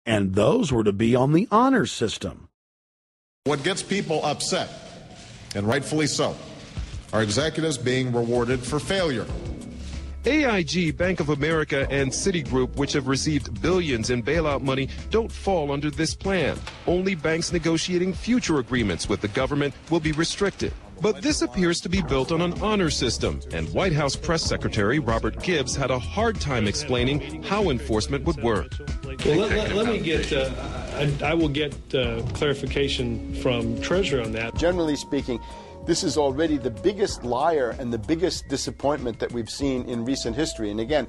and those were to be on the honor system. What gets people upset, and rightfully so, are executives being rewarded for failure. AIG, Bank of America, and Citigroup, which have received billions in bailout money, don't fall under this plan. Only banks negotiating future agreements with the government will be restricted. But this appears to be built on an honor system, and White House Press Secretary Robert Gibbs had a hard time explaining how enforcement would work. Well, let me get, I will get clarification from Treasury on that. Generally speaking, this is already the biggest liar and the biggest disappointment that we've seen in recent history. And again,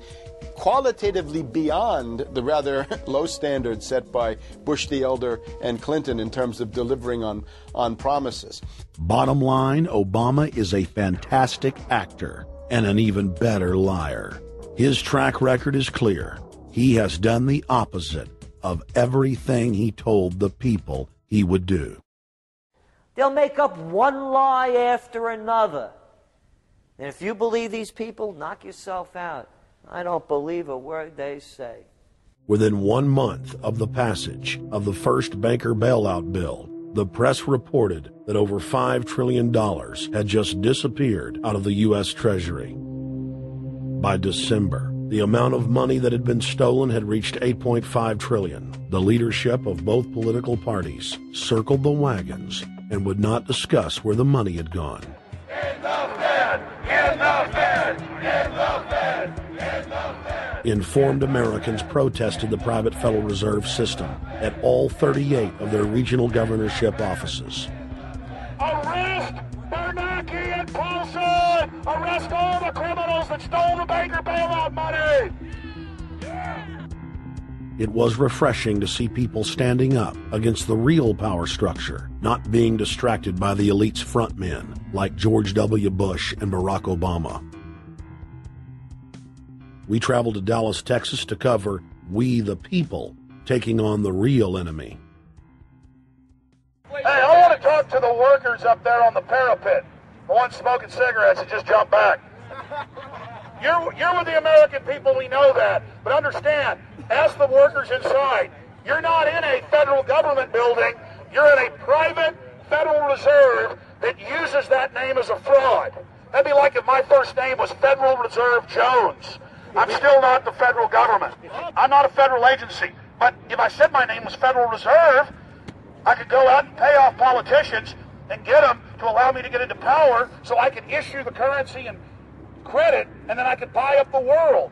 qualitatively beyond the rather low standards set by Bush the Elder and Clinton in terms of delivering on promises. Bottom line, Obama is a fantastic actor and an even better liar. His track record is clear. He has done the opposite of everything he told the people he would do. They'll make up one lie after another. And if you believe these people, knock yourself out. I don't believe a word they say. Within 1 month of the passage of the first banker bailout bill, the press reported that over $5 trillion had just disappeared out of the U.S. Treasury. By December, the amount of money that had been stolen had reached $8.5 trillion. The leadership of both political parties circled the wagons and would not discuss where the money had gone. In the Fed! In the Fed! In the Fed! In the Fed! Informed Americans protested the private Federal Reserve System at all 38 of their regional governorship offices. Arrest Bernanke and Paulson! Arrest all the criminals that stole the banker bailout money! It was refreshing to see people standing up against the real power structure, not being distracted by the elite's frontmen like George W. Bush and Barack Obama. We traveled to Dallas, Texas to cover We the People taking on the real enemy. Hey, I want to talk to the workers up there on the parapet. The ones smoking cigarettes that just jumped back. You're with the American people, we know that. But understand, ask the workers inside. You're not in a federal government building. You're in a private Federal Reserve that uses that name as a fraud. That'd be like if my first name was Federal Reserve Jones. I'm still not the federal government. I'm not a federal agency. But if I said my name was Federal Reserve, I could go out and pay off politicians and get them to allow me to get into power so I could issue the currency and credit, and then I could buy up the world.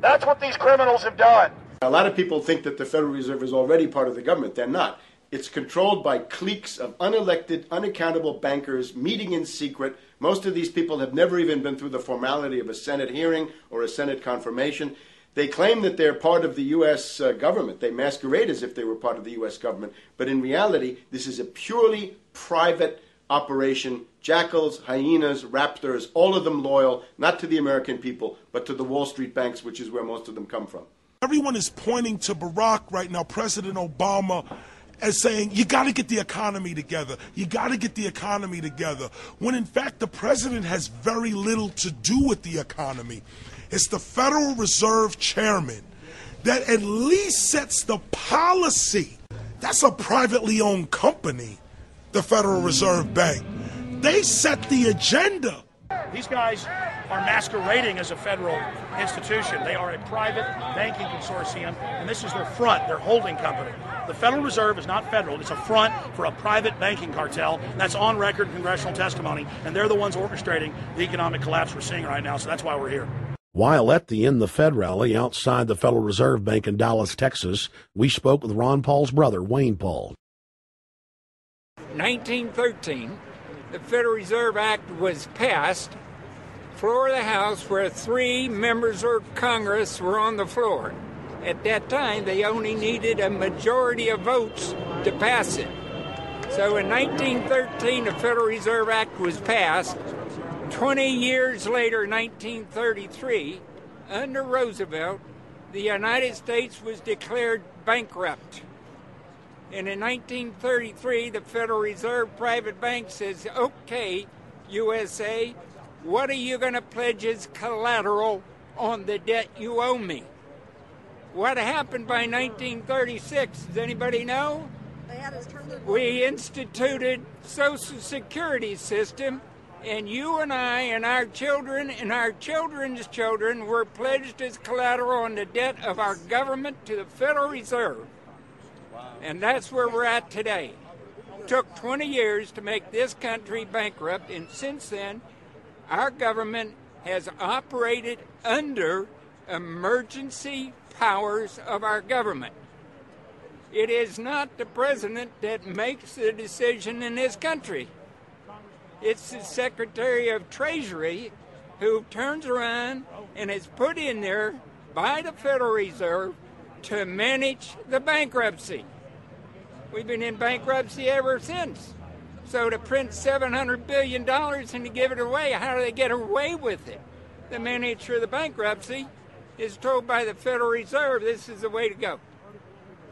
That's what these criminals have done. A lot of people think that the Federal Reserve is already part of the government. They're not. It's controlled by cliques of unelected, unaccountable bankers meeting in secret. Most of these people have never even been through the formality of a Senate hearing or a Senate confirmation. They claim that they're part of the U.S. government. They masquerade as if they were part of the U.S. government. But in reality, this is a purely private operation. Jackals, hyenas, raptors, all of them loyal, not to the American people, but to the Wall Street banks, which is where most of them come from. Everyone is pointing to Barack right now, President Obama, as saying, you got to get the economy together. You got to get the economy together. When in fact, the president has very little to do with the economy. It's the Federal Reserve chairman that at least sets the policy. That's a privately owned company, the Federal Reserve Bank. They set the agenda. These guys are masquerading as a federal institution. They are a private banking consortium, and this is their front, their holding company. The Federal Reserve is not federal. It's a front for a private banking cartel. That's on record in congressional testimony, and they're the ones orchestrating the economic collapse we're seeing right now, so that's why we're here. While at the In the Fed rally outside the Federal Reserve Bank in Dallas, Texas, we spoke with Ron Paul's brother, Wayne Paul. 1913, the Federal Reserve Act was passed, floor of the House, where 3 members of Congress were on the floor. At that time, they only needed a majority of votes to pass it. So in 1913, the Federal Reserve Act was passed. 20 years later, 1933, under Roosevelt, the United States was declared bankrupt. And in 1933, the Federal Reserve Private Bank says, okay, USA, what are you going to pledge as collateral on the debt you owe me? What happened by 1936? Does anybody know? We instituted Social Security system, and you and I and our children and our children's children were pledged as collateral on the debt of our government to the Federal Reserve. And that's where we're at today. It took 20 years to make this country bankrupt, and since then, our government has operated under emergency powers of our government. It is not the president that makes the decision in this country. It's the Secretary of Treasury who turns around and is put in there by the Federal Reserve to manage the bankruptcy. We've been in bankruptcy ever since. So to print $700 billion and to give it away, how do they get away with it? The manager of the bankruptcy is told by the Federal Reserve this is the way to go.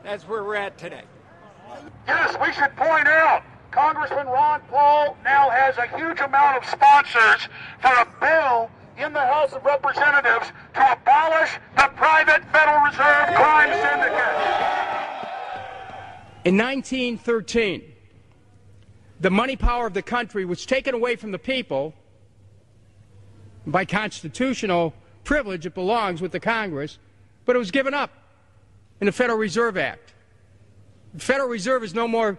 That's where we're at today. Yes, we should point out, Congressman Ron Paul now has a huge amount of sponsors for a bill in the House of Representatives to abolish the private Federal Reserve crime syndicate. In 1913, the money power of the country was taken away from the people. By constitutional privilege, it belongs with the Congress, but it was given up in the Federal Reserve Act. The Federal Reserve is no more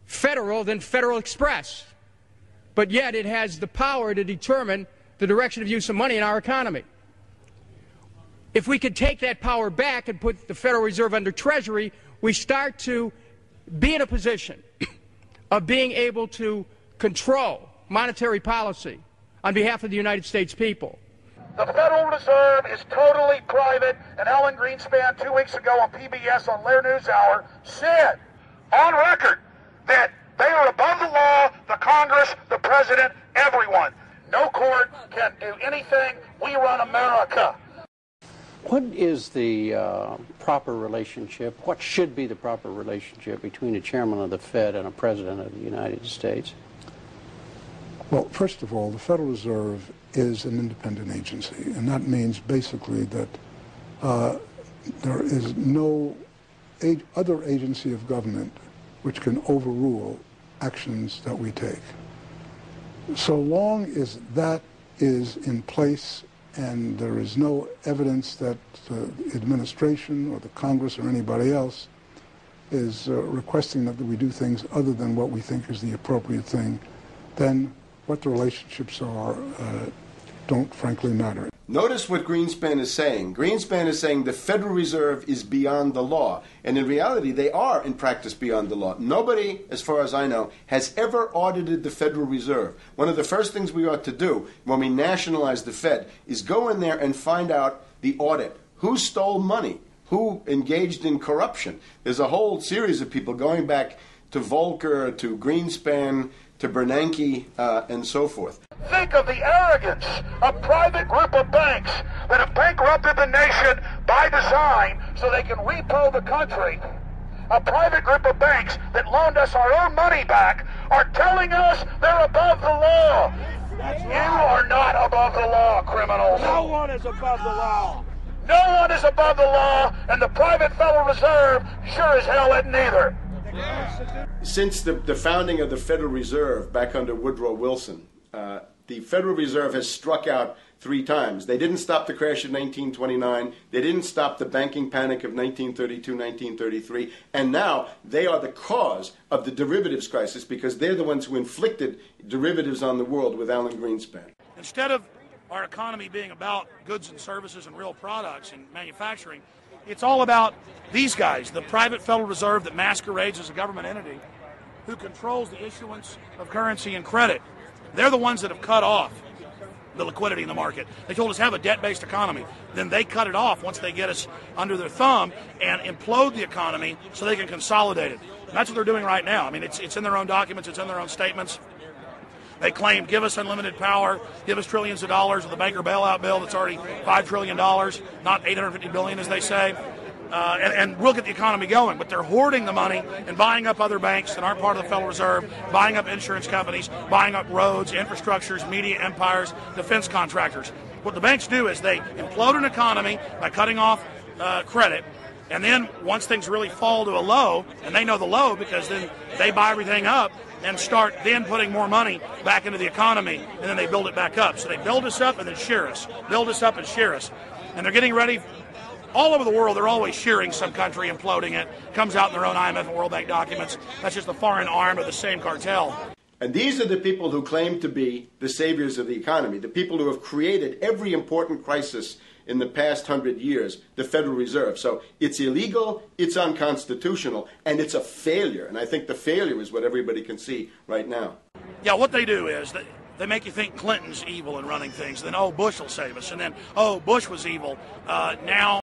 federal than Federal Express, but yet it has the power to determine the direction of use of money in our economy. If we could take that power back and put the Federal Reserve under Treasury, we start to be in a position of being able to control monetary policy on behalf of the United States people. The Federal Reserve is totally private, and Ellen Greenspan 2 weeks ago on PBS on Lair NewsHour said on record that they are above the law, the Congress, the President, everyone. No court can do anything. We run America. What is the proper relationship, what should be the proper relationship between a chairman of the Fed and a president of the United States? Well, first of all, the Federal Reserve is an independent agency, and that means basically that there is no other agency of government which can overrule actions that we take. So long as that is in place and there is no evidence that the administration or the Congress or anybody else is requesting that we do things other than what we think is the appropriate thing, then what the relationships are don't frankly matter. Notice what Greenspan is saying. Greenspan is saying the Federal Reserve is beyond the law. And in reality, they are, in practice, beyond the law. Nobody, as far as I know, has ever audited the Federal Reserve. One of the first things we ought to do when we nationalize the Fed is go in there and find out the audit. Who stole money? Who engaged in corruption? There's a whole series of people going back to Volcker, to Greenspan, to Bernanke, and so forth. Think of the arrogance of private group of banks that have bankrupted the nation by design so they can repo the country. A private group of banks that loaned us our own money back are telling us they're above the law. You are not above the law, criminals. No one is above the law. No one is above the law, and the private Federal Reserve sure as hell isn't either. Since the founding of the Federal Reserve back under Woodrow Wilson, the Federal Reserve has struck out 3 times. They didn't stop the crash of 1929. They didn't stop the banking panic of 1932, 1933. And now they are the cause of the derivatives crisis because they're the ones who inflicted derivatives on the world with Alan Greenspan. Instead of our economy being about goods and services and real products and manufacturing, it's all about these guys, the private Federal Reserve that masquerades as a government entity who controls the issuance of currency and credit. They're the ones that have cut off the liquidity in the market. They told us have a debt-based economy. Then they cut it off once they get us under their thumb and implode the economy so they can consolidate it. And that's what they're doing right now. I mean, it's in their own documents. It's in their own statements. They claim, give us unlimited power, give us trillions of dollars of the banker bailout bill that's already $5 trillion, not $850 billion as they say. And we'll get the economy going. But they're hoarding the money and buying up other banks that aren't part of the Federal Reserve, buying up insurance companies, buying up roads, infrastructures, media empires, defense contractors. What the banks do is they implode an economy by cutting off credit. And then once things really fall to a low, and they know the low because then they buy everything up and start then putting more money back into the economy, and then they build it back up. So they build us up and then shear us, build us up and shear us. And they're getting ready. All over the world, they're always shearing some country, imploding it. Comes out in their own IMF and World Bank documents. That's just the foreign arm of the same cartel. And these are the people who claim to be the saviors of the economy, the people who have created every important crisis in the past 100 years, the Federal Reserve. So it's illegal, it's unconstitutional, and it's a failure. And I think the failure is what everybody can see right now. Yeah, what they do is they make you think Clinton's evil in running things. Then, oh, Bush will save us. And then, oh, Bush was evil. Now